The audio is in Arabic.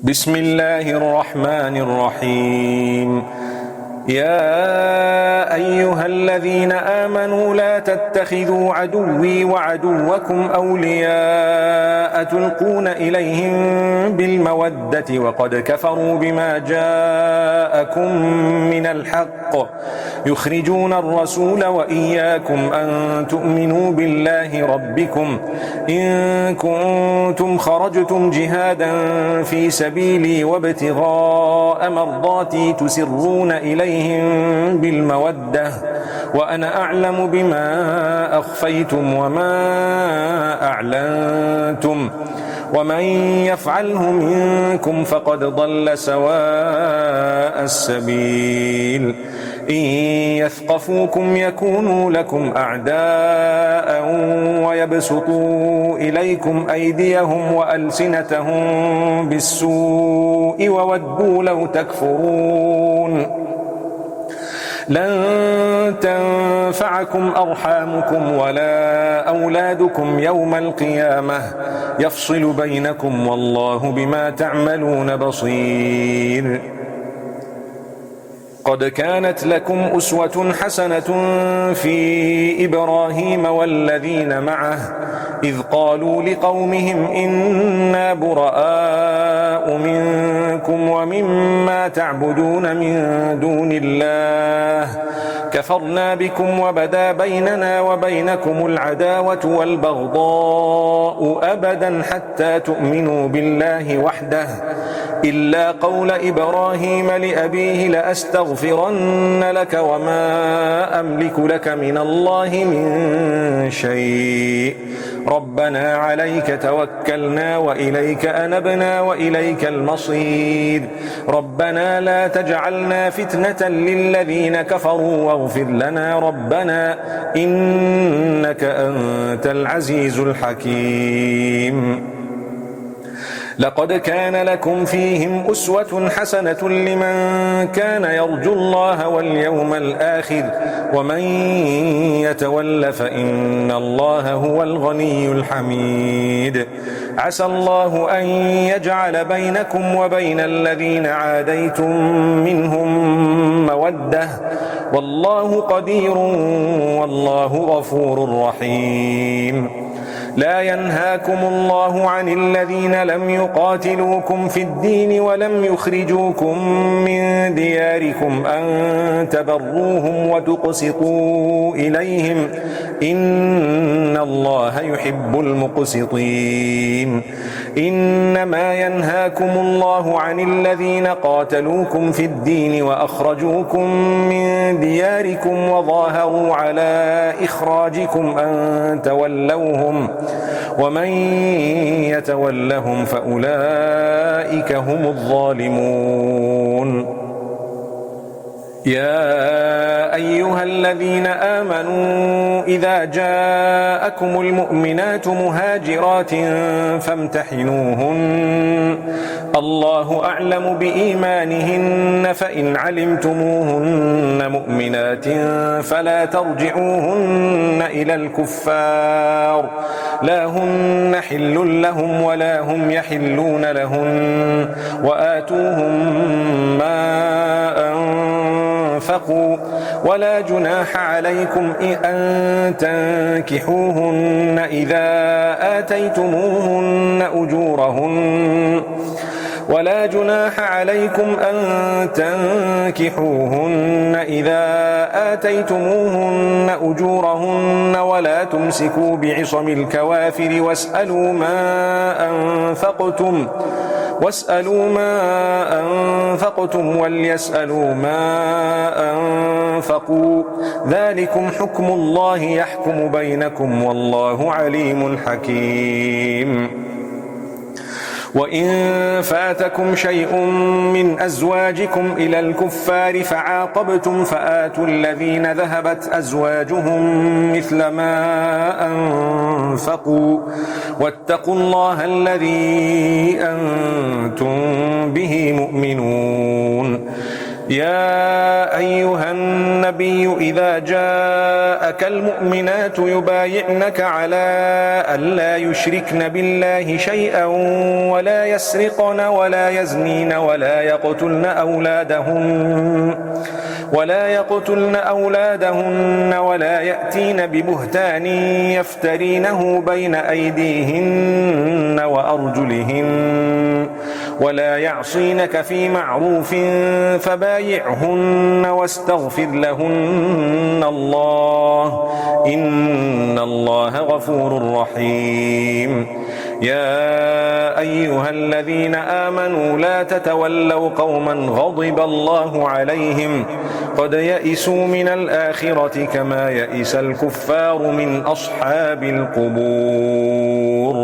بسم الله الرحمن الرحيم. يا أيها الذين آمنوا لا تتخذوا عدوي وعدوكم أولياء تلقون إليهم بالمودة وقد كفروا بما جاءكم من الحق يخرجون الرسول وإياكم أن تؤمنوا بالله ربكم إن كنتم خرجتم جهادا في سبيلي وابتغاء مرضاتي تسرون إليهم بالمودة وأنا أعلم بما أخفيتم وما أعلنتم ومن يفعله منكم فقد ضل سواء السبيل إن يثقفوكم يكونوا لكم أعداء ويبسطوا إليكم أيديهم وألسنتهم بالسوء وودوا لو تكفرون لن تنفعكم أرحامكم ولا أولادكم يوم القيامة يفصل بينكم والله بما تعملون بصير. قد كانت لكم أسوة حسنة في إبراهيم والذين معه إذ قالوا لقومهم إنا براء منكم ومما تعبدون من دون الله كفرنا بكم وبدا بيننا وبينكم العداوة والبغضاء أبدا حتى تؤمنوا بالله وحده إلا قول إبراهيم لأبيه لأستغفرن لك وما أملك لك من الله من شيء ربنا عليك توكلنا وإليك أنبنا وإليك المصير ربنا لا تجعلنا فتنة للذين كفروا واغفر لنا ربنا إنك أنت العزيز الحكيم. لقد كان لكم فيهم أسوة حسنة لمن كان يرجو الله واليوم الآخر ومن يتول فإن الله هو الغني الحميد. عسى الله أن يجعل بينكم وبين الذين عاديتم منهم مودة والله قدير والله غفور رحيم. لا ينهاكم الله عن الذين لم يقاتلوكم في الدين ولم يخرجوكم من دياركم أن تبروهم وتقسطوا إليهم إن الله يحب المقسطين. إنما ينهاكم الله عن الذين قاتلوكم في الدين وأخرجوكم من دياركم وظاهروا على إخراجكم أن تولوهم ومن يتولهم فأولئك هم الظالمون. يا أيها الذين آمنوا إذا جاءكم المؤمنات مهاجرات فامتحنوهن الله أعلم بإيمانهن فإن علمتموهن مؤمنات فلا ترجعوهن إلى الكفار لا هن حل لهم ولا هم يحلون لهن وآتوهم ما أنفقوا ولا جناح عليكم أن تنكحوهن إذا آتيتموهن أجورهن ولا جناح عليكم أن تنكحوهن إذا آتيتموهن أجورهن ولا تمسكوا بعصم الكوافر واسألوا ما أنفقتم وليسألوا ما أنفقوا ذلكم حكم الله يحكم بينكم والله عليم حكيم. وإن فاتكم شيء من أزواجكم إلى الكفار فعاقبتم فآتوا الذين ذهبت أزواجهم مثل ما أنفقوا واتقوا الله الذي أنتم به مؤمنون. يا أيها النبي النبي إذا جاءك المؤمنات يبايعنك على أن لا يشركن بالله شيئا ولا يسرقن ولا يزنين ولا يقتلن أولادهن ولا يأتين ببهتان يفترينه بين أيديهن وأرجلهن ولا يعصينك في معروف فبايعهن واستغفر لهن الله إن الله غفور رحيم. يا أيها الذين آمنوا لا تتولوا قوما غضب الله عليهم قد يئسوا من الآخرة كما يئس الكفار من أصحاب القبور.